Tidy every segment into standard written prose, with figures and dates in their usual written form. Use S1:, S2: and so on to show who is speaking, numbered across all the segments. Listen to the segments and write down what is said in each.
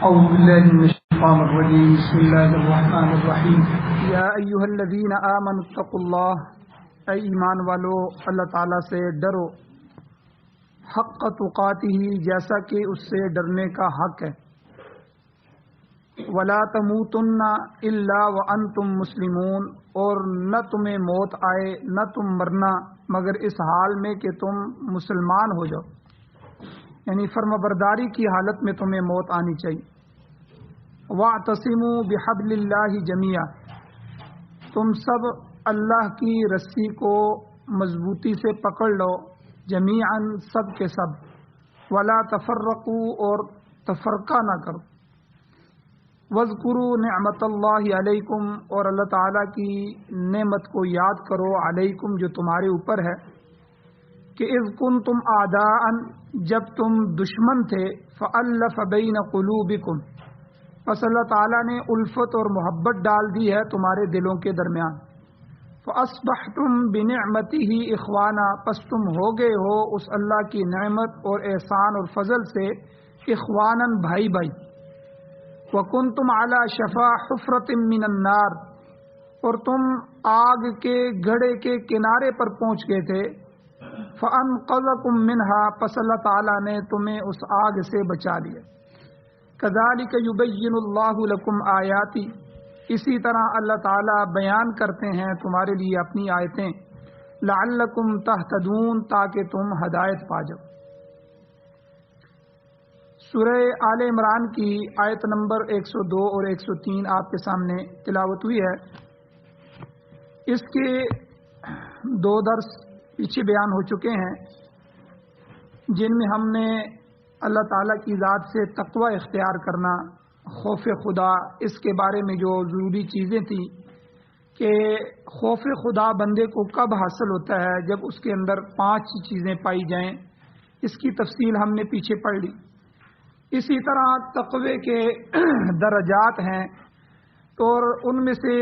S1: أعوذ بالله من الشيطان الرجيم بسم الله الرحمن الرحیم یا ایھا الذین آمنوا اتقوا اللہ، اے ایمان والو اللہ تعالیٰ سے ڈرو، حق تقاتہ جیسا کہ اس سے ڈرنے کا حق ہے، ولا تموتن الا وانتم مسلمون، اور نہ تمہیں موت آئے نہ تم مرنا مگر اس حال میں کہ تم مسلمان ہو جاؤ، یعنی فرمانبرداری کی حالت میں تمہیں موت آنی چاہیے۔ وَاعْتَصِمُوا بِحَبْلِ اللَّهِ جَمِيعًا، تم سب اللہ کی رسی کو مضبوطی سے پکڑ لو، جمیعاً سب کے سب، وَلَا تَفَرَّقُوا اور تفرقہ نہ کرو، وَاذْكُرُوا نِعْمَةَ اللَّهِ عَلَيْكُمْ اور اللہ تعالیٰ کی نعمت کو یاد کرو، علیکم جو تمہارے اوپر ہے، کہ اذ کنتم اعداء جب تم دشمن تھے، فألف بین قلوبکم پس اللہ تعالیٰ نے الفت اور محبت ڈال دی ہے تمہارے دلوں کے درمیان، فاصبحتم بنعمتہ اخوانا پس تم ہو گئے ہو اس اللہ کی نعمت اور احسان اور فضل سے اخوانا بھائی بھائی، وکنتم علی شفا حفرۃ من النار اور تم آگ کے گڑھے کے کنارے پر پہنچ گئے تھے، فانقذکم منہا پس اللہ تعالیٰ نے تمہیں اس آگ سے بچا لیا، کذالک یبین اللہ لکم آیاتی اسی طرح اللہ تعالیٰ بیان کرتے ہیں تمہارے لیے اپنی آیتیں، لعلکم تہتدون تاکہ تم ہدایت پا جاؤ۔ سورہ آل عمران کی آیت نمبر 102 اور 103 آپ کے سامنے تلاوت ہوئی ہے۔ اس کے 2 درس پیچھے بیان ہو چکے ہیں، جن میں ہم نے اللہ تعالیٰ کی ذات سے تقوی اختیار کرنا، خوف خدا، اس کے بارے میں جو ضروری چیزیں تھیں کہ خوف خدا بندے کو کب حاصل ہوتا ہے، جب اس کے اندر 5 چیزیں پائی جائیں، اس کی تفصیل ہم نے پیچھے پڑھ لی۔ اسی طرح تقوی کے درجات ہیں، تو ان میں سے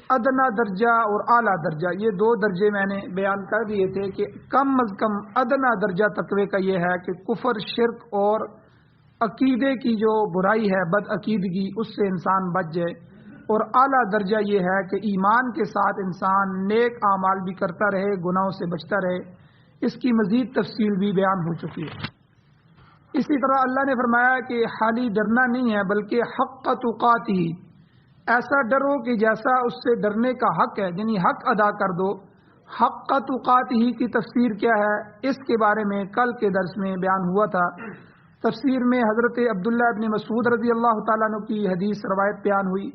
S1: ادنا درجہ اور اعلیٰ درجہ، یہ 2 درجے میں نے بیان کر دیے تھے کہ کم از کم ادنا درجہ تقوی کا یہ ہے کہ کفر، شرک اور عقیدے کی جو برائی ہے، بد عقیدگی، اس سے انسان بچ جائے، اور اعلیٰ درجہ یہ ہے کہ ایمان کے ساتھ انسان نیک اعمال بھی کرتا رہے، گناہوں سے بچتا رہے۔ اس کی مزید تفصیل بھی بیان ہو چکی ہے۔ اسی طرح اللہ نے فرمایا کہ خالی ڈرنا نہیں ہے بلکہ حق تقاتہ، ایسا ڈرو کہ جیسا اس سے ڈرنے کا حق ہے، یعنی حق ادا کر دو۔ حق تقاتہ کی تفسیر کیا ہے، اس کے بارے میں کل کے درس میں بیان ہوا تھا۔ تفسیر میں حضرت عبداللہ ابن مسعود رضی اللہ تعالیٰ عنہ کی حدیث روایت بیان ہوئی،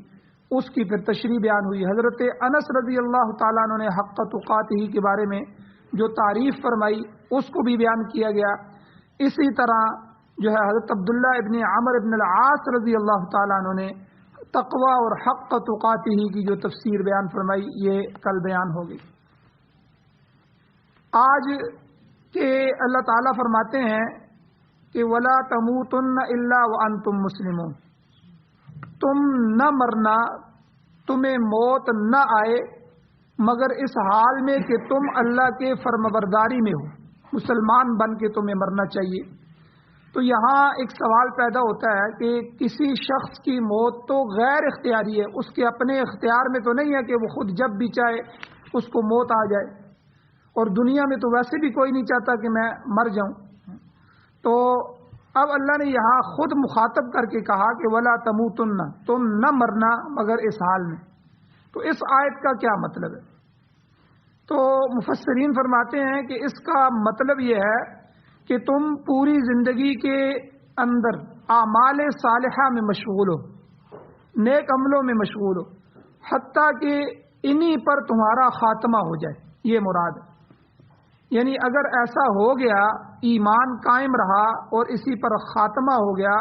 S1: اس کی پھر تشریح بیان ہوئی۔ حضرت انس رضی اللہ تعالیٰ عنہ نے حق تقاتہ کے بارے میں جو تعریف فرمائی اس کو بھی بیان کیا گیا۔ اسی طرح جو ہے حضرت عبداللہ ابن عمر ابن العاص رضی اللہ تعالیٰ عنہ نے تقوی اور حق تقاتہ کی جو تفسیر بیان فرمائی، یہ کل بیان ہو گئی۔ آج کے اللہ تعالیٰ فرماتے ہیں کہ وَلَا تَمُوتُنَّ إِلَّا وَأَنْتُمْ مُسْلِمُونَ، تم نہ مرنا، تمہیں موت نہ آئے مگر اس حال میں کہ تم اللہ کے فرمانبرداری میں ہو، مسلمان بن کے تمہیں مرنا چاہیے۔ تو یہاں ایک سوال پیدا ہوتا ہے کہ کسی شخص کی موت تو غیر اختیاری ہے، اس کے اپنے اختیار میں تو نہیں ہے کہ وہ خود جب بھی چاہے اس کو موت آ جائے، اور دنیا میں تو ویسے بھی کوئی نہیں چاہتا کہ میں مر جاؤں۔ تو اب اللہ نے یہاں خود مخاطب کر کے کہا کہ ولا تموتن، تم نہ مرنا مگر اس حال میں۔ تو اس آیت کا کیا مطلب ہے؟ تو مفسرین فرماتے ہیں کہ اس کا مطلب یہ ہے کہ تم پوری زندگی کے اندر اعمال صالحہ میں مشغول ہو، نیک عملوں میں مشغول ہو، حتیٰ کہ انہی پر تمہارا خاتمہ ہو جائے، یہ مراد ہے۔ یعنی اگر ایسا ہو گیا، ایمان قائم رہا اور اسی پر خاتمہ ہو گیا،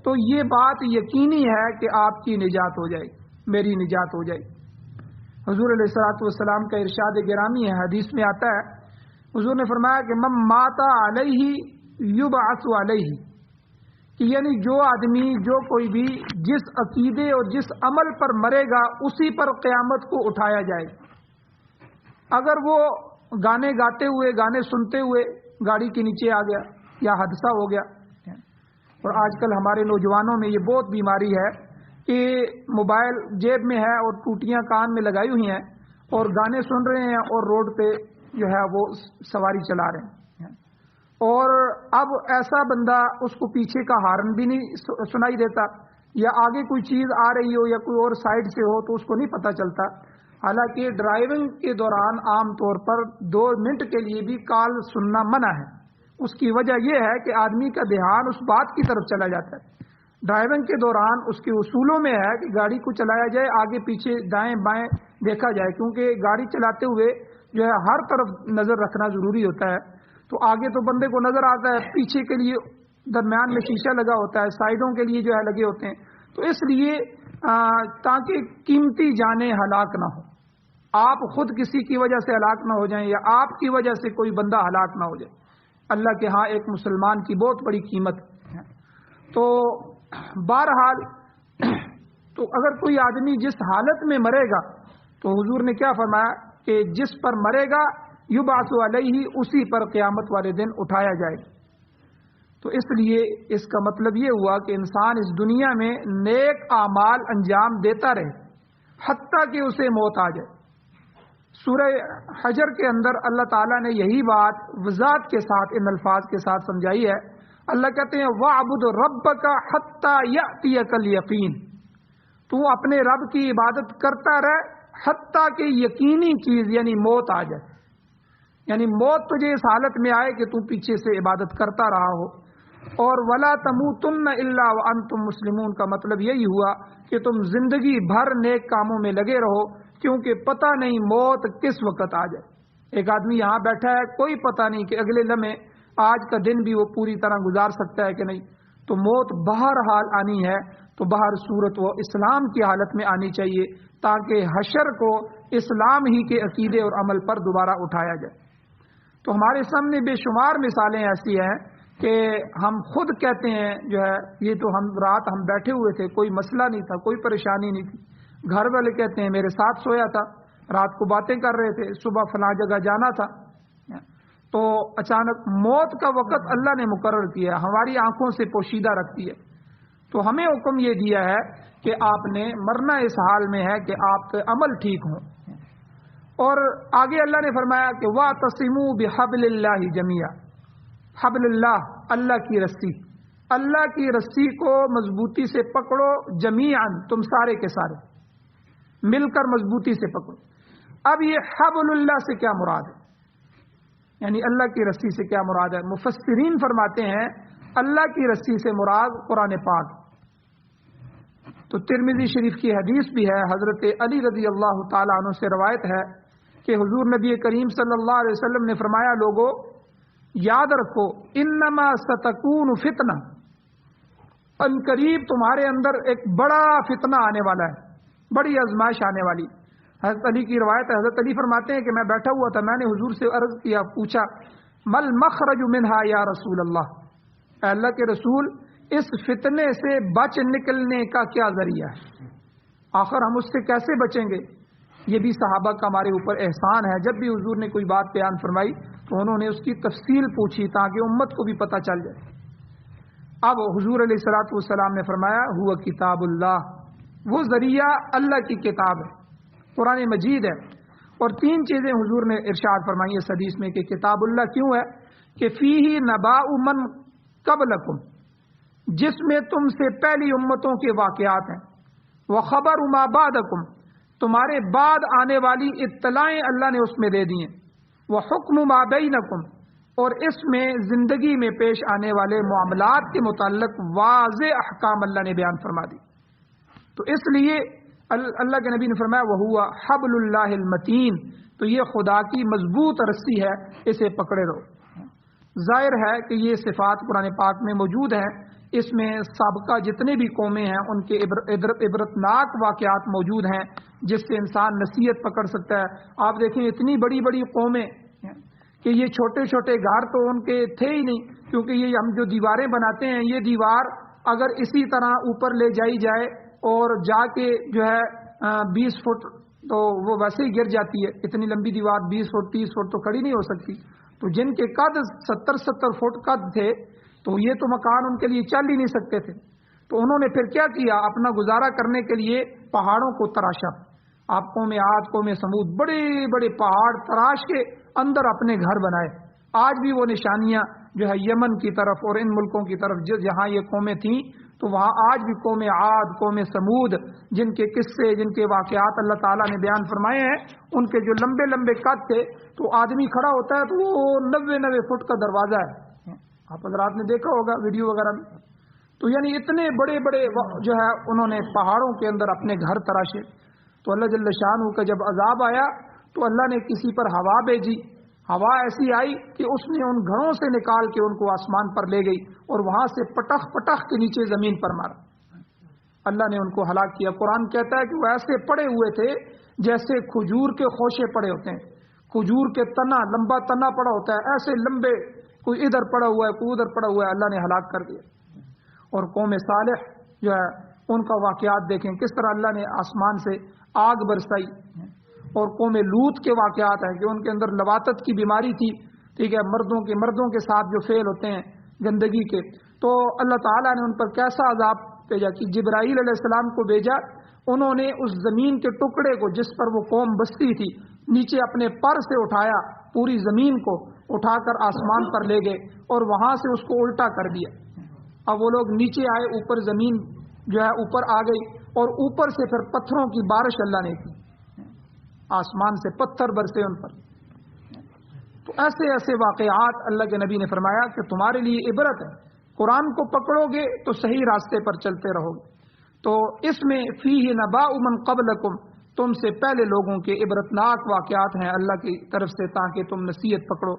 S1: تو یہ بات یقینی ہے کہ آپ کی نجات ہو جائے، میری نجات ہو جائے۔ حضور علیہ الصلوۃ والسلام کا ارشاد گرامی ہے، حدیث میں آتا ہے، حضور نے فرمایا کہ من مات علیہ یبعث علیہ، کہ یعنی جو آدمی، جو کوئی بھی جس عقیدے اور جس عمل پر مرے گا اسی پر قیامت کو اٹھایا جائے گا۔ اگر وہ گانے گاتے ہوئے، گانے سنتے ہوئے گاڑی کے نیچے آ گیا یا حادثہ ہو گیا، اور آج کل ہمارے نوجوانوں میں یہ بہت بیماری ہے کہ موبائل جیب میں ہے اور ٹوٹیاں کان میں لگائی ہوئی ہیں اور گانے سن رہے ہیں اور روڈ پہ جو ہے وہ سواری چلا رہے ہیں، اور اب ایسا بندہ اس کو پیچھے کا ہارن بھی نہیں سنائی دیتا، یا آگے کوئی چیز آ رہی ہو یا کوئی اور سائڈ سے ہو تو اس کو نہیں پتہ چلتا۔ حالانکہ ڈرائیونگ کے دوران عام طور پر 2 منٹ کے لیے بھی کال سننا منع ہے۔ اس کی وجہ یہ ہے کہ آدمی کا دھیان اس بات کی طرف چلا جاتا ہے۔ ڈرائیونگ کے دوران اس کے اصولوں میں ہے کہ گاڑی کو چلایا جائے، آگے پیچھے دائیں بائیں دیکھا جائے، کیونکہ گاڑی چلاتے ہوئے جو ہے ہر طرف نظر رکھنا ضروری ہوتا ہے۔ تو آگے تو بندے کو نظر آتا ہے، پیچھے کے لیے درمیان میں شیشہ لگا ہوتا ہے، سائڈوں کے لیے جو ہے لگے ہوتے ہیں، تو اس لیے تاکہ قیمتی جانیں ہلاک نہ ہو، آپ خود کسی کی وجہ سے ہلاک نہ ہو جائیں یا آپ کی وجہ سے کوئی بندہ ہلاک نہ ہو جائے۔ اللہ کے ہاں ایک مسلمان کی بہت بڑی قیمت ہے۔ تو بہرحال تو اگر کوئی آدمی جس حالت میں مرے گا تو حضور نے کیا فرمایا کہ جس پر مرے گا یبعث علیہ، اسی پر قیامت والے دن اٹھایا جائے گا۔ تو اس لیے اس کا مطلب یہ ہوا کہ انسان اس دنیا میں نیک اعمال انجام دیتا رہے حتیٰ کہ اسے موت آ جائے۔ سورہ حجر کے اندر اللہ تعالیٰ نے یہی بات وضاحت کے ساتھ ان الفاظ کے ساتھ سمجھائی ہے۔ اللہ کہتے ہیں وَاعْبُدْ رَبَّكَ حَتَّى يَأْتِيَكَ الْيَقِينُ، تو اپنے رب کی عبادت کرتا رہ حتیٰ کہ یقینی چیز یعنی موت آ جائے، یعنی موت تجھے اس حالت میں آئے کہ تو پیچھے سے عبادت کرتا رہا ہو۔ اور وَلَا تَمُوتُنَّ إِلَّا وَأَنْتُمْ مُسْلِمُونَ کا مطلب یہی ہوا کہ تم زندگی بھر نیک کاموں میں لگے رہو، کیونکہ پتہ نہیں موت کس وقت آ جائے۔ ایک آدمی یہاں بیٹھا ہے، کوئی پتہ نہیں کہ اگلے لمحے آج کا دن بھی وہ پوری طرح گزار سکتا ہے کہ نہیں۔ تو موت بہرحال آنی ہے، تو بہر صورت وہ اسلام کی حالت میں آنی چاہیے تاکہ حشر کو اسلام ہی کے عقیدے اور عمل پر دوبارہ اٹھایا جائے۔ تو ہمارے سامنے بے شمار مثالیں ایسی ہیں کہ ہم خود کہتے ہیں جو ہے یہ تو ہم رات ہم بیٹھے ہوئے تھے، کوئی مسئلہ نہیں تھا، کوئی پریشانی نہیں تھی، گھر والے کہتے ہیں میرے ساتھ سویا تھا، رات کو باتیں کر رہے تھے، صبح فلاں جگہ جانا تھا، تو اچانک موت کا وقت اللہ نے مقرر کیا، ہماری آنکھوں سے پوشیدہ رکھتی ہے۔ تو ہمیں حکم یہ دیا ہے کہ آپ نے مرنا اس حال میں ہے کہ آپ کے عمل ٹھیک ہوں۔ اور آگے اللہ نے فرمایا کہ وَاعْتَصِمُوا بِحَبْلِ اللَّهِ جَمِيعًا، حبل اللہ، اللہ کی رسی، اللہ کی رسی کو مضبوطی سے پکڑو، جمیعاً تم سارے کے سارے مل کر مضبوطی سے پکڑو۔ اب یہ حبل اللہ سے کیا مراد ہے، یعنی اللہ کی رسی سے کیا مراد ہے؟ مفسرین فرماتے ہیں اللہ کی رسی سے مراد قرآن پاک۔ تو ترمذی شریف کی حدیث بھی ہے، حضرت علی رضی اللہ تعالیٰ عنہ سے روایت ہے کہ حضور نبی کریم صلی اللہ علیہ وسلم نے فرمایا لوگوں یاد رکھو انما ستکون فتنہ، ان قریب تمہارے اندر ایک بڑا فتنہ آنے والا ہے، بڑی آزمائش آنے والی۔ حضرت علی کی روایت ہے، حضرت علی فرماتے ہیں کہ میں بیٹھا ہوا تھا، میں نے حضور سے عرض کیا، پوچھا مل مخرج منہا یا رسول اللہ، اے اللہ کے رسول اس فتنے سے بچ نکلنے کا کیا ذریعہ ہے، آخر ہم اس سے کیسے بچیں گے؟ یہ بھی صحابہ کا ہمارے اوپر احسان ہے، جب بھی حضور نے کوئی بات بیان فرمائی تو انہوں نے اس کی تفصیل پوچھی تاکہ امت کو بھی پتہ چل جائے۔ اب حضور علیہ الصلوۃ والسلام نے فرمایا ہوا کتاب اللہ، وہ ذریعہ اللہ کی کتاب ہے، قرآن مجید ہے۔ اور 3 چیزیں حضور نے ارشاد فرمائی اس حدیث میں کہ کتاب اللہ کیوں ہے، کہ فیہ نباء من قبلکم، جس میں تم سے پہلی امتوں کے واقعات ہیں، وخبر ما بعدکم، تمہارے بعد آنے والی اطلاعیں اللہ نے اس میں دے دی ہیں، وحکم ما بینکم، اور اس میں زندگی میں پیش آنے والے معاملات کے متعلق واضح احکام اللہ نے بیان فرما دی۔ تو اس لیے اللہ کے نبی نے فرمایا وَهُوَ حَبْلُ اللَّهِ الْمَتِينُ، تو یہ خدا کی مضبوط رسی ہے، اسے پکڑے رہو۔ ظاہر ہے کہ یہ صفات قرآن پاک میں موجود ہیں، اس میں سابقہ جتنے بھی قومیں ہیں ان کے عبرتناک واقعات موجود ہیں جس سے انسان نصیحت پکڑ سکتا ہے۔ آپ دیکھیں اتنی بڑی بڑی قومیں کہ یہ چھوٹے چھوٹے گھر تو ان کے تھے ہی نہیں، کیونکہ یہ ہم جو دیواریں بناتے ہیں یہ دیوار اگر اسی طرح اوپر لے جائی جائے اور جا کے جو ہے 20 فٹ تو وہ ویسے ہی گر جاتی ہے، اتنی لمبی دیوار 20 فٹ 30 فٹ تو کھڑی نہیں ہو سکتی۔ تو جن کے قد 70 فٹ قد تھے تو یہ تو مکان ان کے لیے چل ہی نہیں سکتے تھے. تو انہوں نے پھر کیا کیا, اپنا گزارا کرنے کے لیے پہاڑوں کو تراشا. آپ قوم عاد, قوم سمود بڑے بڑے پہاڑ تراش کے اندر اپنے گھر بنائے. آج بھی وہ نشانیاں جو ہے یمن کی طرف اور ان ملکوں کی طرف جہاں یہ قومیں تھیں, تو وہاں آج بھی قوم عاد, قوم سمود, جن کے قصے, جن کے واقعات اللہ تعالیٰ نے بیان فرمائے ہیں, ان کے جو لمبے لمبے قد تھے, تو آدمی کھڑا ہوتا ہے تو وہ 90 فٹ کا دروازہ ہے. آپ حضرات نے دیکھا ہوگا ویڈیو وغیرہ میں. تو یعنی اتنے بڑے بڑے جو ہے انہوں نے پہاڑوں کے اندر اپنے گھر تراشے. تو اللہ جل شانہ کا جب عذاب آیا تو اللہ نے کسی پر ہوا بھیجی. ہوا ایسی آئی کہ اس نے ان گھروں سے نکال کے ان کو آسمان پر لے گئی اور وہاں سے پٹخ پٹخ کے نیچے زمین پر مارا. اللہ نے ان کو ہلاک کیا. قرآن کہتا ہے کہ وہ ایسے پڑے ہوئے تھے جیسے کھجور کے خوشے پڑے ہوتے ہیں. کھجور کے تنا, لمبا تنا پڑا ہوتا ہے, ایسے لمبے, کوئی ادھر پڑا ہوا ہے, کوئی ادھر پڑا ہوا ہے. اللہ نے ہلاک کر دیا. اور قوم صالح جو ہے ان کا واقعات دیکھیں کس طرح اللہ نے آسمان سے آگ برسائی. اور قوم لوط کے واقعات ہیں کہ ان کے اندر لواطت کی بیماری تھی, ٹھیک ہے, مردوں کے ساتھ جو فعل ہوتے ہیں گندگی کے, تو اللہ تعالیٰ نے ان پر کیسا عذاب بھیجا کہ جبرائیل علیہ السلام کو بھیجا. انہوں نے اس زمین کے ٹکڑے کو جس پر وہ قوم بستی تھی نیچے اپنے پر سے اٹھایا, پوری زمین کو اٹھا کر آسمان پر لے گئے اور وہاں سے اس کو الٹا کر دیا. اب وہ لوگ نیچے آئے, اوپر زمین جو ہے اوپر آ گئی اور اوپر سے پھر پتھروں کی بارش اللہ نے کی, آسمان سے پتھر برسے ان پر. تو ایسے ایسے واقعات اللہ کے نبی نے فرمایا کہ تمہارے لیے عبرت ہے, قرآن کو پکڑو گے تو صحیح راستے پر چلتے رہو گے. تو اس میں فیہ نباء من قبلکم, تم سے پہلے لوگوں کے عبرتناک واقعات ہیں اللہ کی طرف سے تاکہ تم نصیحت پکڑو.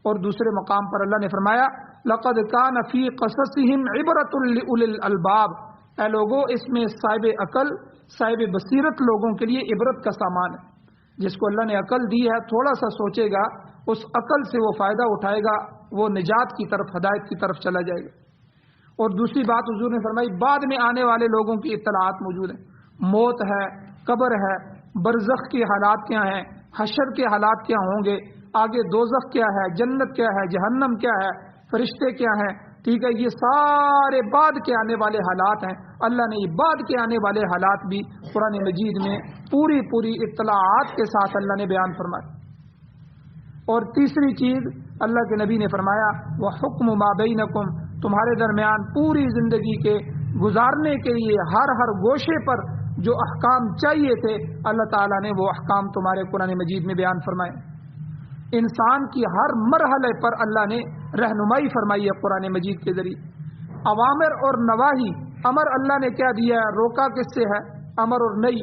S1: اور دوسرے مقام پر اللہ نے فرمایا لقد کان فی قصصہم عبرۃ لأولی الالباب, اے لوگوں اس میں صاحب عقل, صاحب بصیرت لوگوں کے لیے عبرت کا سامان ہے. جس کو اللہ نے عقل دی ہے تھوڑا سا سوچے گا, اس عقل سے وہ فائدہ اٹھائے گا, وہ نجات کی طرف, ہدایت کی طرف چلا جائے گا. اور دوسری بات حضور نے فرمائی بعد میں آنے والے لوگوں کی اطلاعات موجود ہیں. موت ہے, قبر ہے, برزخ کے حالات کیا ہیں, حشر کے حالات کیا ہوں گے, آگے دوزخ کیا ہے, جنت کیا ہے, جہنم کیا ہے, فرشتے کیا ہیں, ٹھیک ہے, یہ سارے بعد کے آنے والے حالات ہیں. اللہ نے یہ بعد کے آنے والے حالات بھی قرآن مجید میں پوری اطلاعات کے ساتھ اللہ نے بیان فرمایا. اور تیسری چیز اللہ کے نبی نے فرمایا وَحُکْمُ مَا بَيْنَكُمْ, تمہارے درمیان پوری زندگی کے گزارنے کے لیے ہر گوشے پر جو احکام چاہیے تھے اللہ تعالیٰ نے وہ احکام تمہارے قرآن مجید میں بیان فرمائے. انسان کی ہر مرحلے پر اللہ نے رہنمائی فرمائی ہے قرآن مجید کے ذریعے. اوامر اور نواہی, امر اللہ نے کیا دیا ہے, روکا کس سے ہے, امر اور نہی,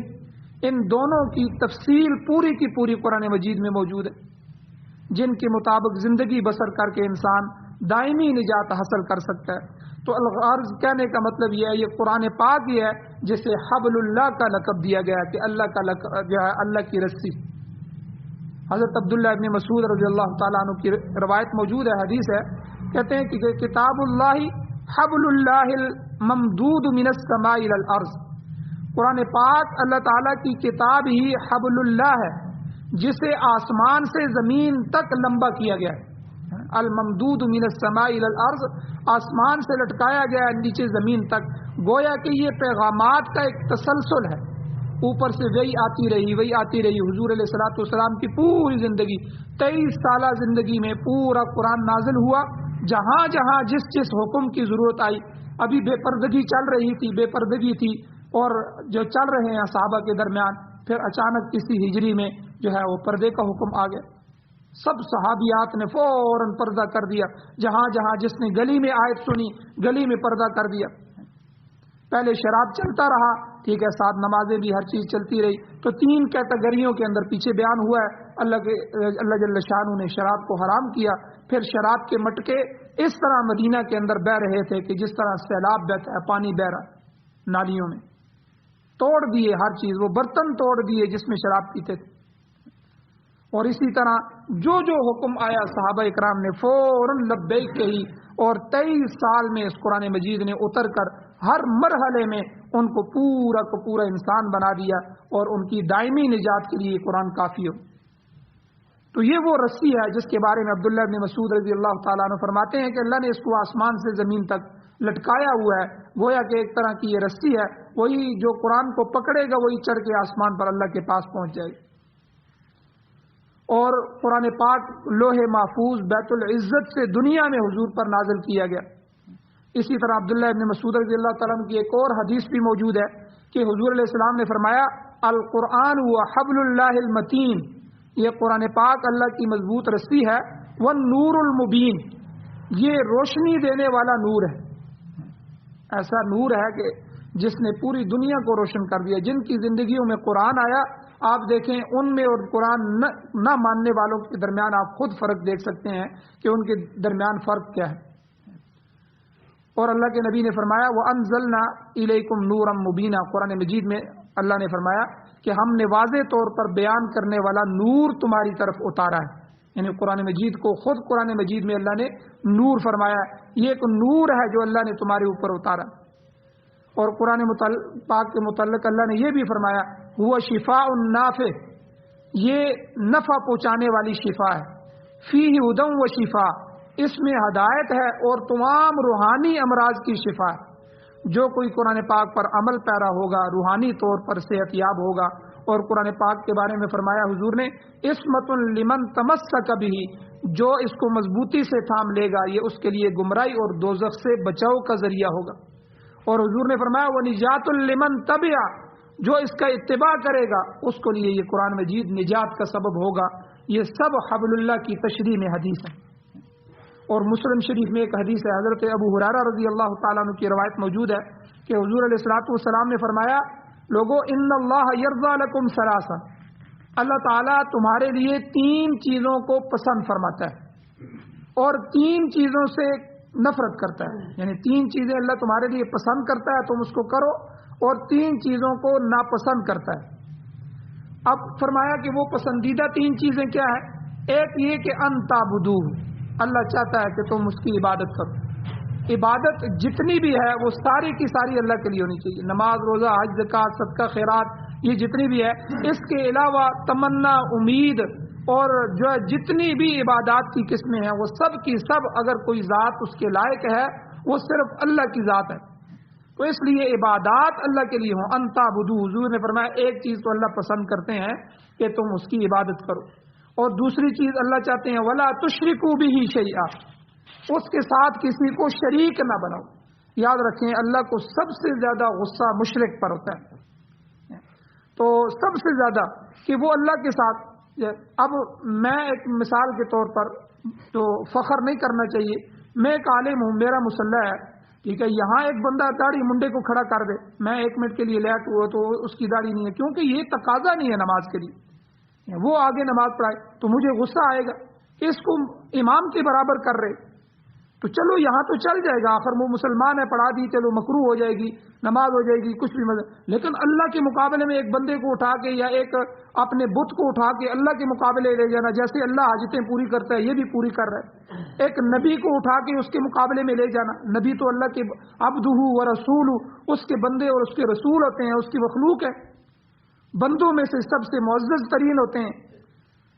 S1: ان دونوں کی تفصیل پوری کی پوری قرآن مجید میں موجود ہے, جن کے مطابق زندگی بسر کر کے انسان دائمی نجات حاصل کر سکتا ہے. تو الغرض کہنے کا مطلب یہ ہے, یہ قرآن پاک ہی ہے جسے حبل اللہ کا لقب دیا گیا کہ اللہ کا لقب جو ہے اللہ کی رسی. حضرت عبداللہ ابن مسعود رضی اللہ تعالیٰ عنہ کی روایت موجود ہے, حدیث ہے, کہتے ہیں کہ کتاب اللہ حبل اللہ الممدود من السماء الى الارض, قرآن پاک اللہ تعالیٰ کی کتاب ہی حبل اللہ ہے جسے آسمان سے زمین تک لمبا کیا گیا ہے. الممدود من السماء الى الارض, آسمان سے لٹکایا گیا ہے نیچے زمین تک. گویا کہ یہ پیغامات کا ایک تسلسل ہے, اوپر سے وہی آتی رہی. حضور علیہ الصلوۃ والسلام کی پوری زندگی 23 سالہ زندگی میں پورا قرآن نازل ہوا. جہاں جہاں جس حکم کی ضرورت آئی, ابھی بے پردگی تھی اور جو چل رہے ہیں صحابہ کے درمیان, پھر اچانک کسی ہجری میں جو ہے وہ پردے کا حکم آ گیا. سب صحابیات نے فوراً پردہ کر دیا. جہاں جہاں جس نے گلی میں آیت سنی گلی میں پردہ کر دیا. پہلے شراب چلتا رہا, ٹھیک ہے, ساتھ نمازیں بھی, ہر چیز چلتی رہی. تو 3 کیٹیگریوں کے اندر پیچھے بیان ہوا ہے. اللہ جل شانہ نے شراب کو حرام کیا. پھر شراب کے مٹکے اس طرح مدینہ کے اندر بہ رہے تھے کہ جس طرح سیلاب بہتا ہے, پانی بہ رہا نالیوں میں. توڑ دیے ہر چیز, وہ برتن توڑ دیے جس میں شراب پیتے تھے. اور اسی طرح جو حکم آیا صحابہ اکرام نے فوراً لبیک کہی. اور 23 سال میں اس قرآن مجید نے اتر کر ہر مرحلے میں ان کو پورا انسان بنا دیا, اور ان کی دائمی نجات کے لیے قرآن کافی ہو. تو یہ وہ رسی ہے جس کے بارے میں عبداللہ ابن مسعود رضی اللہ تعالیٰ عنہ فرماتے ہیں کہ اللہ نے اس کو آسمان سے زمین تک لٹکایا ہوا ہے، گویا کہ ایک طرح کی یہ رسی ہے، وہی جو قرآن کو پکڑے گا وہی چڑھ کے آسمان پر اللہ کے پاس پہنچ جائے گا۔ اور قرآن پاک لوح محفوظ بیت العزت سے دنیا میں حضور پر نازل کیا گیا۔ اسی طرح عبداللہ ابن مسعود رضی اللہ تعالیٰ عنہ کی ایک اور حدیث بھی موجود ہے کہ حضور علیہ السلام نے فرمایا القرآن و حبل اللہ المتین، یہ قرآن پاک اللہ کی مضبوط رسی ہے، والنور المبین، یہ روشنی دینے والا نور ہے، ایسا نور ہے کہ جس نے پوری دنیا کو روشن کر دیا۔ جن کی زندگیوں میں قرآن آیا آپ دیکھیں ان میں اور قرآن نہ ماننے والوں کے درمیان آپ خود فرق دیکھ سکتے ہیں کہ ان کے درمیان فرق کیا ہے۔ اور اللہ کے نبی نے فرمایا وَأَنزَلْنَا إِلَيْكُمْ نُورًا مُبِينًا، قرآن مجید میں اللہ نے فرمایا کہ ہم نے واضح طور پر بیان کرنے والا نور تمہاری طرف اتارا ہے، یعنی قرآن مجید کو خود قرآن مجید میں اللہ نے نور فرمایا، یہ ایک نور ہے جو اللہ نے تمہارے اوپر اتارا۔ اور قرآن پاک کے متعلق اللہ نے یہ بھی فرمایا هو شفاء نافع، یہ نفع پہنچانے والی شفا ہے، فیہ ہدی و شفا، اس میں ہدایت ہے اور تمام روحانی امراض کی شفا ہے۔ جو کوئی قرآن پاک پر عمل پیرا ہوگا روحانی طور پر صحت یاب ہوگا۔ اور قرآن پاک کے بارے میں فرمایا حضور نے عصمۃ لمن تمسک بہ، جو اس کو مضبوطی سے تھام لے گا یہ اس کے لیے گمراہی اور دوزخ سے بچاؤ کا ذریعہ ہوگا۔ اور حضور نے فرمایا ونجات لمن تبع، جو اس کا اتباع کرے گا اس کو لیے یہ قرآن مجید نجات کا سبب ہوگا۔ یہ سب حبل اللہ کی تشریح میں حدیث ہے۔ اور مسلم شریف میں ایک حدیث ہے، حضرت ابو ہریرہ رضی اللہ تعالیٰ عنہ کی روایت موجود ہے کہ حضور علیہ الصلوۃ والسلام نے فرمایا لوگو ان اللہ یرضی لکم ثلاثا، اللہ تعالیٰ تمہارے لیے 3 چیزوں کو پسند فرماتا ہے اور 3 چیزوں سے نفرت کرتا ہے، یعنی 3 چیزیں اللہ تمہارے لیے پسند کرتا ہے تم اس کو کرو، اور 3 چیزوں کو ناپسند کرتا ہے۔ اب فرمایا کہ وہ پسندیدہ 3 چیزیں کیا ہے؟ ایک یہ کہ ان تعبدوہ، اللہ چاہتا ہے کہ تم اس کی عبادت کرو۔ عبادت جتنی بھی ہے وہ ساری کی ساری اللہ کے لیے ہونی چاہیے، نماز، روزہ، حج، زکوٰۃ، صدقہ، خیرات، یہ جتنی بھی ہے۔ اس کے علاوہ تمنا، امید اور جو ہے جتنی بھی عبادات کی قسمیں ہیں وہ سب کی سب اگر کوئی ذات اس کے لائق ہے وہ صرف اللہ کی ذات ہے، تو اس لیے عبادات اللہ کے لیے ہوں۔ ان تعبدوہ، حضور نے فرمایا ایک چیز تو اللہ پسند کرتے ہیں کہ تم اس کی عبادت کرو، اور دوسری چیز اللہ چاہتے ہیں ولا تشرکوا بہ شیئا، اس کے ساتھ کسی کو شریک نہ بناؤ۔ یاد رکھیں اللہ کو سب سے زیادہ غصہ مشرک پر ہوتا ہے، تو سب سے زیادہ کہ وہ اللہ کے ساتھ۔ اب میں ایک مثال کے طور پر تو فخر نہیں کرنا چاہیے، میں ایک عالم ہوں، میرا مسلح ہے، ٹھیک ہے، یہاں ایک بندہ داڑھی منڈے کو کھڑا کر دے، میں 1 منٹ کے لیے لیٹ ہوا تو اس کی داڑھی نہیں ہے، کیونکہ یہ تقاضا نہیں ہے نماز کے لیے، وہ آگے نماز پڑھائے تو مجھے غصہ آئے گا، اس کو امام کے برابر کر رہے تو چلو یہاں تو چل جائے گا، آخر وہ مسلمان ہے، پڑھا دی، چلو مکروہ ہو جائے گی، نماز ہو جائے گی، کچھ بھی مزہ۔ لیکن اللہ کے مقابلے میں ایک بندے کو اٹھا کے یا ایک اپنے بت کو اٹھا کے اللہ کے مقابلے لے جانا، جیسے اللہ حاجتیں پوری کرتا ہے یہ بھی پوری کر رہا ہے، ایک نبی کو اٹھا کے اس کے مقابلے میں لے جانا، نبی تو اللہ کے عبدہ و رسول، اس کے بندے اور اس کے رسول ہوتے ہیں، اس کی مخلوق ہے، بندوں میں سے سب سے معزز ترین ہوتے ہیں۔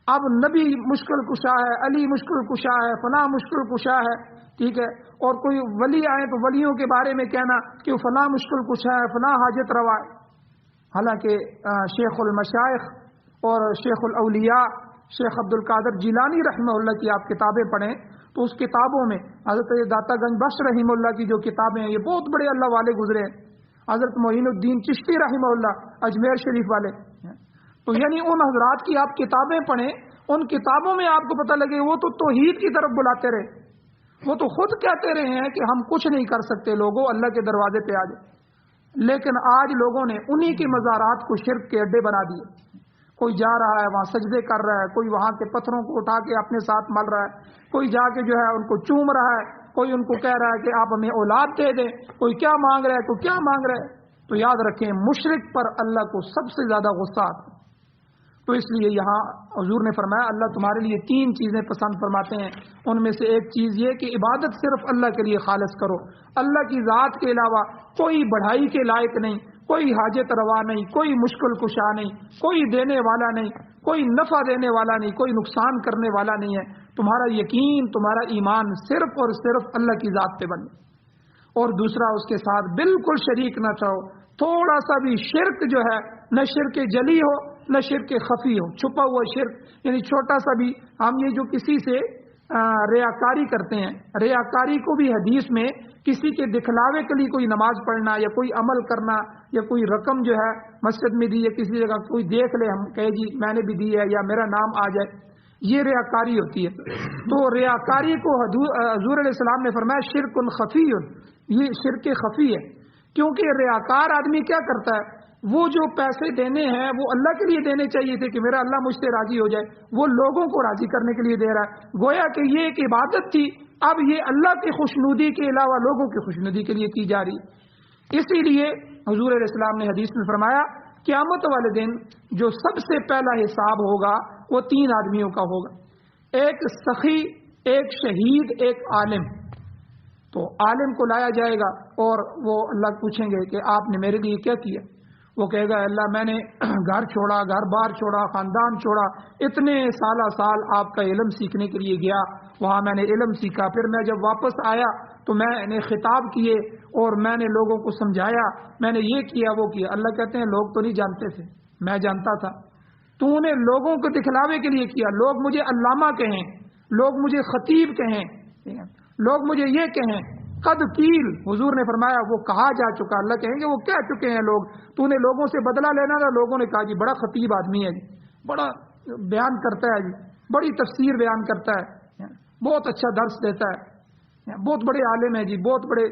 S1: اب نبی مشکل کشا ہے، علی مشکل کشا ہے، فلاں مشکل کشا ہے، ٹھیک ہے، اور کوئی ولی آئے تو ولیوں کے بارے میں کہنا کہ فلاں مشکل کشا ہے، فلاں حاجت روا ہے، حالانکہ شیخ المشائخ اور شیخ الاولیاء شیخ عبد القادر جیلانی رحمہ اللہ کی آپ کتابیں پڑھیں تو اس کتابوں میں حضرت داتا گنج بخش رحمہ اللہ کی جو کتابیں ہیں یہ بہت بڑے اللہ والے گزرے ہیں، حضرت معین الدین چشتی رحمہ اللہ اجمیر شریف والے، تو یعنی ان حضرات کی آپ کتابیں پڑھیں، ان کتابوں میں آپ کو پتہ لگے وہ تو توحید کی طرف بلاتے رہے، وہ تو خود کہتے رہے ہیں کہ ہم کچھ نہیں کر سکتے، لوگوں اللہ کے دروازے پہ آ جائے، لیکن آج لوگوں نے انہی کی مزارات کو شرک کے اڈے بنا دیے، کوئی جا رہا ہے وہاں سجدے کر رہا ہے، کوئی وہاں کے پتھروں کو اٹھا کے اپنے ساتھ مل رہا ہے، کوئی جا کے جو ہے ان کو چوم رہا ہے، کوئی ان کو کہہ رہا ہے کہ آپ ہمیں اولاد دے دیں، کوئی کیا مانگ رہا ہے، کوئی کیا مانگ رہا ہے، تو یاد رکھیں مشرک پر اللہ کو سب سے زیادہ غصہ آتا ہے۔ تو اس لیے یہاں حضور نے فرمایا اللہ تمہارے لیے 3 چیزیں پسند فرماتے ہیں، ان میں سے ایک چیز یہ کہ عبادت صرف اللہ کے لیے خالص کرو، اللہ کی ذات کے علاوہ کوئی بڑھائی کے لائق نہیں، کوئی حاجت روا نہیں، کوئی مشکل کشا نہیں، کوئی دینے والا نہیں، کوئی نفع دینے والا نہیں، کوئی نقصان کرنے والا نہیں ہے. تمہارا یقین، تمہارا ایمان صرف اور صرف اللہ کی ذات پہ بنے. اور دوسرا، اس کے ساتھ بالکل شریک نہ چاہو. تھوڑا سا بھی شرک جو ہے، نہ شرک جلی ہو نہ شرک خفی ہو، چھپا ہوا شرک، یعنی چھوٹا سا بھی. ہم یہ جو کسی سے ریاکاری کرتے ہیں، ریاکاری کو بھی حدیث میں کسی کے دکھلاوے کے لیے کوئی نماز پڑھنا یا کوئی عمل کرنا یا کوئی رقم جو ہے مسجد میں دی یا کسی جگہ کوئی دیکھ لے، ہم کہے جی میں نے بھی دی ہے یا میرا نام آ جائے، یہ ریاکاری ہوتی ہے. تو ریاکاری کو حضور علیہ السلام نے فرمایا شرک خفی، یہ شرک خفی ہے. کیونکہ ریاکار آدمی کیا کرتا ہے، وہ جو پیسے دینے ہیں وہ اللہ کے لیے دینے چاہیے تھے کہ میرا اللہ مجھ سے راضی ہو جائے، وہ لوگوں کو راضی کرنے کے لیے دے رہا ہے. گویا کہ یہ ایک عبادت تھی، اب یہ اللہ کی خوشنودی کے علاوہ لوگوں کی خوشنودی کے لیے کی جا رہی. اسی لیے حضور علیہ السلام نے حدیث میں فرمایا قیامت والے دن جو سب سے پہلا حساب ہوگا وہ 3 آدمیوں کا ہوگا، ایک سخی، ایک شہید، ایک عالم. تو عالم کو لایا جائے گا اور وہ اللہ پوچھیں گے کہ آپ نے میرے لیے کیا کیا. وہ کہے گا اللہ میں نے گھر چھوڑا، گھر بار چھوڑا، خاندان چھوڑا، اتنے سال آپ کا علم سیکھنے کے لیے گیا، وہاں میں نے علم سیکھا، پھر میں جب واپس آیا تو میں نے خطاب کیے اور میں نے لوگوں کو سمجھایا، میں نے یہ کیا وہ کیا. اللہ کہتے ہیں لوگ تو نہیں جانتے تھے، میں جانتا تھا. تو نے لوگوں کو دکھلاوے کے لیے کیا. لوگ مجھے علامہ کہیں، لوگ مجھے خطیب کہیں، لوگ مجھے یہ کہیں. قد قیل، حضور نے فرمایا وہ کہا جا چکا. اللہ کہیں گے وہ کہہ چکے ہیں لوگ، تو نے لوگوں سے بدلہ لینا تھا. لوگوں نے کہا جی بڑا خطیب آدمی ہے جی، بڑا بیان کرتا ہے جی، بڑی تفسیر بیان کرتا ہے، بہت اچھا درس دیتا ہے، بہت بڑے عالم ہے جی، بہت بڑے.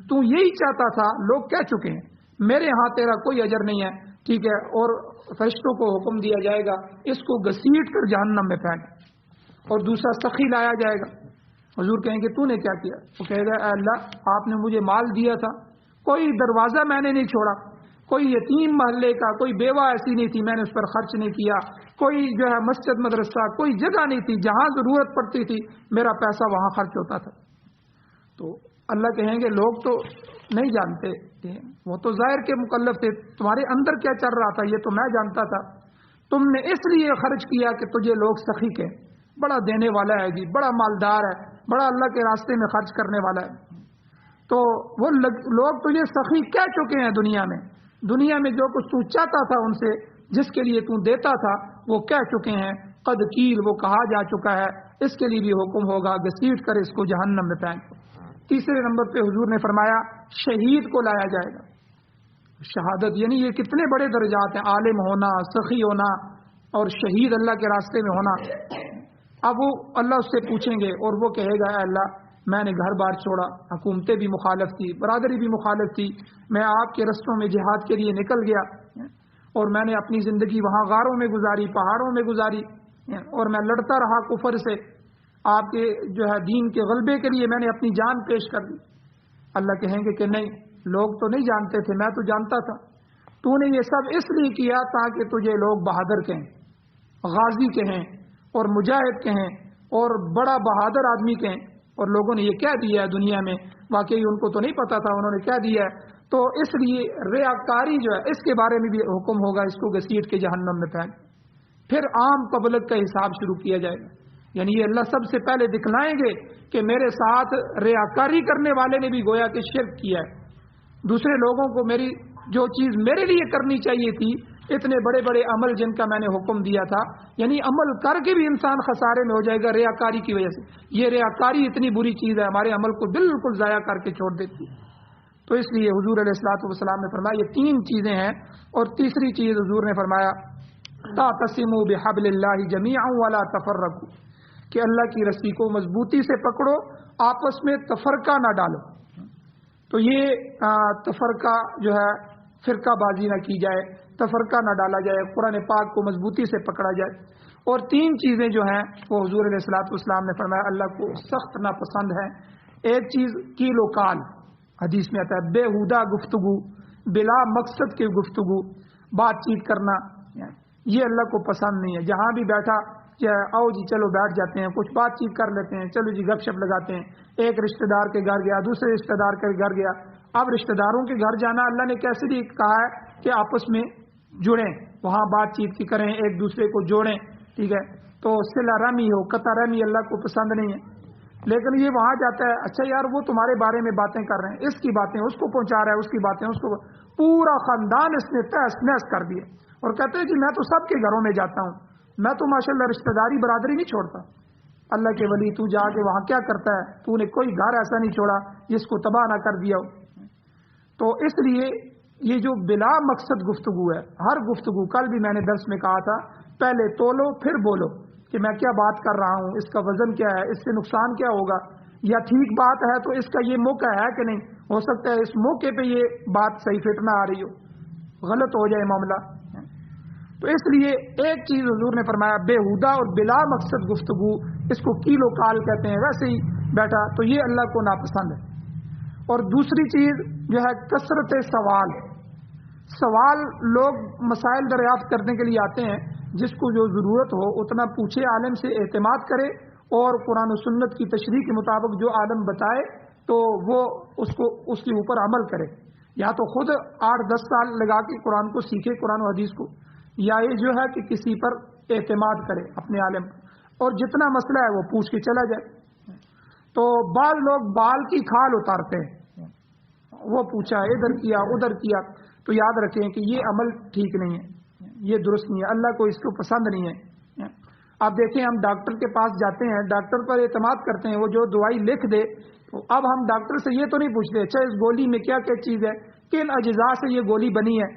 S1: تو یہی چاہتا تھا، لوگ کہہ چکے ہیں، میرے ہاں تیرا کوئی اجر نہیں ہے. ٹھیک ہے. اور فرشتوں کو حکم دیا جائے گا اس کو گھسیٹ کر جہنم میں پھینک. اور دوسرا سخی لایا جائے گا. حضور کہیں گے تو نے کیا کیا؟ وہ کہے گا اے اللہ آپ نے مجھے مال دیا تھا، کوئی دروازہ میں نے نہیں چھوڑا، کوئی یتیم محلے کا کوئی بیوہ ایسی نہیں تھی میں نے اس پر خرچ نہیں کیا، کوئی جو ہے مسجد مدرسہ کوئی جگہ نہیں تھی جہاں ضرورت پڑتی تھی میرا پیسہ وہاں خرچ ہوتا تھا. تو اللہ کہیں گے لوگ تو نہیں جانتے، وہ تو ظاہر کے مکلف تھے، تمہارے اندر کیا چل رہا تھا یہ تو میں جانتا تھا. تم نے اس لیے خرچ کیا کہ تجھے لوگ سخی کہیں، بڑا دینے والا ہے جی، بڑا مالدار ہے، بڑا اللہ کے راستے میں خرچ کرنے والا ہے. تو وہ لوگ تجھے سخی کہہ چکے ہیں دنیا میں جو کچھ تو چاہتا تھا ان سے، جس کے لیے تو دیتا تھا وہ کہہ چکے ہیں. قد قیل، وہ کہا جا چکا ہے. اس کے لیے بھی حکم ہوگا گھسیٹ کر اس کو جہنم میں پھینک. تیسرے نمبر پہ حضور نے فرمایا شہید کو لایا جائے گا. شہادت یعنی یہ کتنے بڑے درجات ہیں، عالم ہونا، سخی ہونا اور شہید اللہ کے راستے میں ہونا. اب وہ اللہ اس سے پوچھیں گے اور وہ کہے گا اے اللہ میں نے گھر بار چھوڑا، حکومتیں بھی مخالف تھی، برادری بھی مخالف تھی، میں آپ کے رستوں میں جہاد کے لیے نکل گیا اور میں نے اپنی زندگی وہاں غاروں میں گزاری، پہاڑوں میں گزاری، اور میں لڑتا رہا کفر سے، آپ کے جو ہے دین کے غلبے کے لیے میں نے اپنی جان پیش کر دی. اللہ کہیں گے کہ نہیں، لوگ تو نہیں جانتے تھے، میں تو جانتا تھا. تو نے یہ سب اس لیے کیا تاکہ تجھے لوگ بہادر کہیں، غازی کہیں اور مجاہد کہیں اور بڑا بہادر آدمی کہیں. اور لوگوں نے یہ کیا دیا ہے دنیا میں، واقعی ان کو تو نہیں پتا تھا انہوں نے کیا دیا ہے. تو اس لیے ریاکاری جو ہے اس کے بارے میں بھی حکم ہوگا اس کو گھسیٹ کے جہنم میں پھینک. پھر عام پبلک کا حساب شروع کیا جائے گا. یعنی یہ اللہ سب سے پہلے دکھلائیں گے کہ میرے ساتھ ریاکاری کرنے والے نے بھی گویا کہ شرک کیا ہے. دوسرے لوگوں کو میری جو چیز میرے لیے کرنی چاہیے تھی، اتنے بڑے بڑے عمل جن کا میں نے حکم دیا تھا، یعنی عمل کر کے بھی انسان خسارے میں ہو جائے گا ریاکاری کی وجہ سے. یہ ریاکاری اتنی بری چیز ہے، ہمارے عمل کو بالکل ضائع کر کے چھوڑ دیتی ہے. تو اس لیے حضور علیہ الصلوۃ والسلام نے فرمایا یہ 3 چیزیں ہیں. اور تیسری چیز حضور نے فرمایا تعتصموا بحبل اللہ جمیعا ولا تفرقوا، کہ اللہ کی رسی کو مضبوطی سے پکڑو، آپس میں تفرقہ نہ ڈالو. تو یہ تفرقہ جو ہے فرقہ بازی نہ کی جائے، تفرقہ نہ ڈالا جائے، قرآن پاک کو مضبوطی سے پکڑا جائے. اور 3 چیزیں جو ہیں وہ حضور علیہ الصلوۃ والسلام نے فرمایا اللہ کو سخت ناپسند ہیں. ایک چیز کیل و کال، حدیث میں آتا ہے بےہودہ گفتگو، بلا مقصد کی گفتگو، بات چیت کرنا، یہ اللہ کو پسند نہیں ہے. جہاں بھی بیٹھا آؤ جی چلو بیٹھ جاتے ہیں، کچھ بات چیت کر لیتے ہیں، چلو جی گپ شپ لگاتے ہیں. ایک رشتہ دار کے گھر گیا، دوسرے رشتہ دار کے گھر گیا. اب رشتہ داروں کے گھر جانا اللہ نے کیسے بھی کہا ہے کہ آپس میں جڑیں، وہاں بات چیت کی کریں، ایک دوسرے کو جوڑیں، ٹھیک ہے. تو صلہ رحمی ہو، قطع رحمی اللہ کو پسند نہیں ہے. لیکن یہ وہاں جاتا ہے، اچھا یار وہ تمہارے بارے میں باتیں کر رہے ہیں، اس کی باتیں اس کو پہنچا رہا ہے، اس کی باتیں اس کو، پورا خاندان اس نے تہس نہس کر دیا. اور کہتے ہیں کہ میں تو سب کے گھروں میں جاتا ہوں، میں تو ماشاءاللہ رشتہ داری برادری نہیں چھوڑتا. اللہ کے ولی تو جا کے وہاں کیا کرتا ہے؟ تو نے کوئی گھر ایسا نہیں چھوڑا جس کو تباہ نہ کر دیا ہو. تو اس لیے یہ جو بلا مقصد گفتگو ہے، ہر گفتگو، کل بھی میں نے درس میں کہا تھا، پہلے تولو پھر بولو کہ میں کیا بات کر رہا ہوں، اس کا وزن کیا ہے، اس سے نقصان کیا ہوگا، یا ٹھیک بات ہے تو اس کا یہ موقع ہے کہ نہیں، ہو سکتا ہے اس موقع پہ یہ بات صحیح فٹ نہ آ رہی ہو، غلط ہو جائے معاملہ. تو اس لیے ایک چیز حضور نے فرمایا، بےہودہ اور بلا مقصد گفتگو، اس کو کیل و کال کہتے ہیں، ویسے ہی بیٹھا تو یہ اللہ کو ناپسند ہے. اور دوسری چیز جو ہے کثرت سوال، لوگ مسائل دریافت کرنے کے لیے آتے ہیں، جس کو جو ضرورت ہو اتنا پوچھے، عالم سے اعتماد کرے، اور قرآن و سنت کی تشریح کے مطابق جو عالم بتائے تو وہ اس کے اوپر عمل کرے. یا تو خود 8-10 سال لگا کے قرآن کو سیکھے، قرآن و حدیث کو، یا یہ جو ہے کہ کسی پر اعتماد کرے اپنے عالم پر، اور جتنا مسئلہ ہے وہ پوچھ کے چلا جائے. تو بعض لوگ بال کی کھال اتارتے ہیں، وہ پوچھا ادھر کیا ادھر کیا، تو یاد رکھیں کہ یہ عمل ٹھیک نہیں ہے، یہ درست نہیں ہے، اللہ کو اس کو پسند نہیں ہے. آپ دیکھیں ہم ڈاکٹر کے پاس جاتے ہیں، ڈاکٹر پر اعتماد کرتے ہیں، وہ جو دوائی لکھ دے، تو اب ہم ڈاکٹر سے یہ تو نہیں پوچھتے اچھا اس گولی میں کیا کیا چیز ہے، کن اجزاء سے یہ گولی بنی ہے،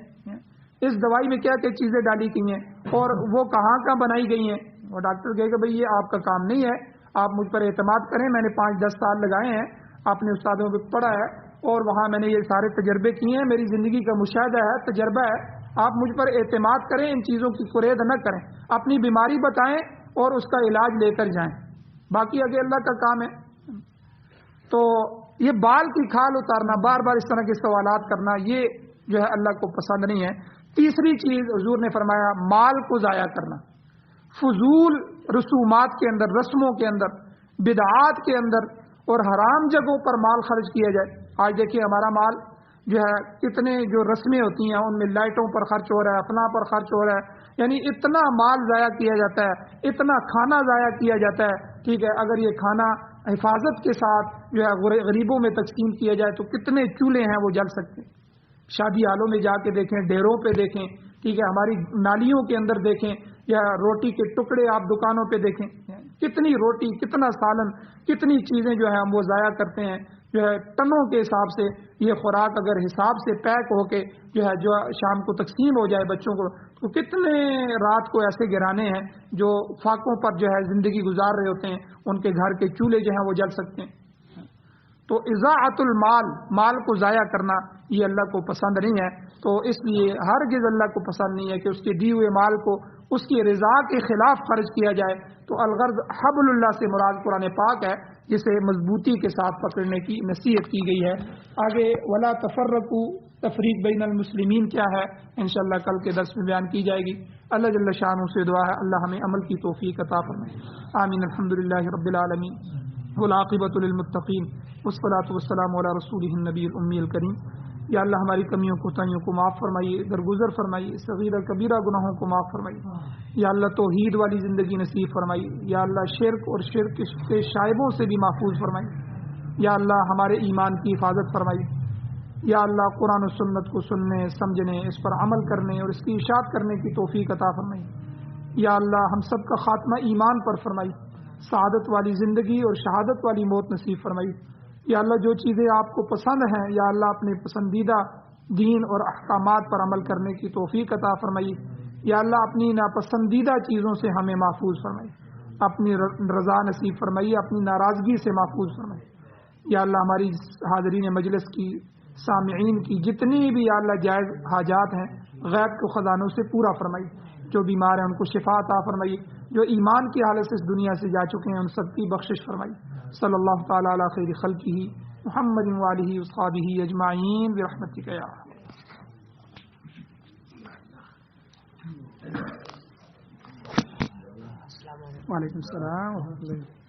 S1: اس دوائی میں کیا کیا چیزیں ڈالی گئی ہیں، اور وہ کہاں بنائی گئی ہیں. وہ ڈاکٹر کہے گا بھئی یہ آپ کا کام نہیں ہے، آپ مجھ پر اعتماد کریں، میں نے 5-10 سال لگائے ہیں، اپنے استادوں پہ پڑھا ہے، اور وہاں میں نے یہ سارے تجربے کیے ہیں، میری زندگی کا مشاہدہ ہے، تجربہ ہے، آپ مجھ پر اعتماد کریں، ان چیزوں کی قرید نہ کریں، اپنی بیماری بتائیں اور اس کا علاج لے کر جائیں، باقی آگے اللہ کا کام ہے. تو یہ بال کی کھال اتارنا، بار بار اس طرح کے سوالات کرنا، یہ جو ہے اللہ کو پسند نہیں ہے. تیسری چیز حضور نے فرمایا مال کو ضائع کرنا، فضول رسومات کے اندر، رسموں کے اندر، بدعات کے اندر، اور حرام جگہوں پر مال خرچ کیا جائے. آج دیکھیے ہمارا مال جو ہے کتنے جو رسمیں ہوتی ہیں ان میں لائٹوں پر خرچ ہو رہا ہے، فلاں پر خرچ ہو رہا ہے، یعنی اتنا مال ضائع کیا جاتا ہے، اتنا کھانا ضائع کیا جاتا ہے. ٹھیک ہے، اگر یہ کھانا حفاظت کے ساتھ جو ہے غریبوں میں تقسیم کیا جائے تو کتنے چولہے ہیں وہ جل سکتے ہیں. شادی حالوں میں جا کے دیکھیں، ڈیروں پہ دیکھیں، ٹھیک ہے، ہماری نالیوں کے اندر دیکھیں، یا روٹی کے ٹکڑے آپ دکانوں پہ دیکھیں، کتنی روٹی، کتنا سالن، کتنی چیزیں جو ہے ہم وہ ضائع کرتے ہیں. جو ہے ٹنوں کے حساب سے یہ خوراک اگر حساب سے پیک ہو کے جو ہے جو شام کو تقسیم ہو جائے بچوں کو، تو کتنے رات کو ایسے گرانے ہیں جو فاقوں پر جو ہے زندگی گزار رہے ہوتے ہیں، ان کے گھر کے چولہے جو ہیں وہ جل سکتے ہیں. تو اضاعت المال، مال کو ضائع کرنا یہ اللہ کو پسند نہیں ہے. تو اس لیے ہرگز اللہ کو پسند نہیں ہے کہ اس کے دیے ہوئے مال کو اس کی رضا کے خلاف خرچ کیا جائے. تو الغرض حبل اللہ سے مراد قرآن پاک ہے، جسے مضبوطی کے ساتھ پکڑنے کی نصیحت کی گئی ہے. آگے ولا تفرقوا، تفریق بین المسلمین کیا ہے انشاءاللہ کل کے درس میں بیان کی جائے گی. اللہ جل شانہ سے دعا ہے اللہ ہمیں عمل کی توفیق عطا فرمائے. آمین. الحمدللہ رب العالمین والعاقبۃ للمتقین والصلاۃ والسلام علی رسولہ النبی الامی الکریم. یا اللہ ہماری کمیوں کوتاہیوں کو معاف فرمائیے، درگزر فرمائیے، صغیرہ کبیرہ گناہوں کو معاف فرمائیے. یا اللہ توحید والی زندگی نصیب فرمائیے. یا اللہ شرک اور شرک کے شائبوں سے بھی محفوظ فرمائیے. یا اللہ ہمارے ایمان کی حفاظت فرمائیے. یا اللہ قرآن و سنت کو سننے، سمجھنے، اس پر عمل کرنے اور اس کی اشاعت کرنے کی توفیق عطا فرمائیے. یا اللہ ہم سب کا خاتمہ ایمان پر فرمائیے، سعادت والی زندگی اور شہادت والی موت نصیب فرمائیے. یا اللہ جو چیزیں آپ کو پسند ہیں یا اللہ اپنے پسندیدہ دین اور احکامات پر عمل کرنے کی توفیق عطا فرمائیے. یا اللہ اپنی ناپسندیدہ چیزوں سے ہمیں محفوظ فرمائیے، اپنی رضا نصیب فرمائیے، اپنی ناراضگی سے محفوظ فرمائیے. یا اللہ ہماری حاضرین مجلس کی، سامعین کی جتنی بھی یا اللہ جائز حاجات ہیں غیب کو خزانوں سے پورا فرمائیے. جو بیمار ہیں ان کو شفا عطا فرمائیے، جو ایمان کی حالت سے اس دنیا سے جا چکے ہیں ان سب کی بخشش فرمائیے. صلی اللہ تعالی علی خیر خلقہ محمد وآلہ وصحبہ اجمعین برحمتک یا وعلیکم السلام ورحمۃ اللہ.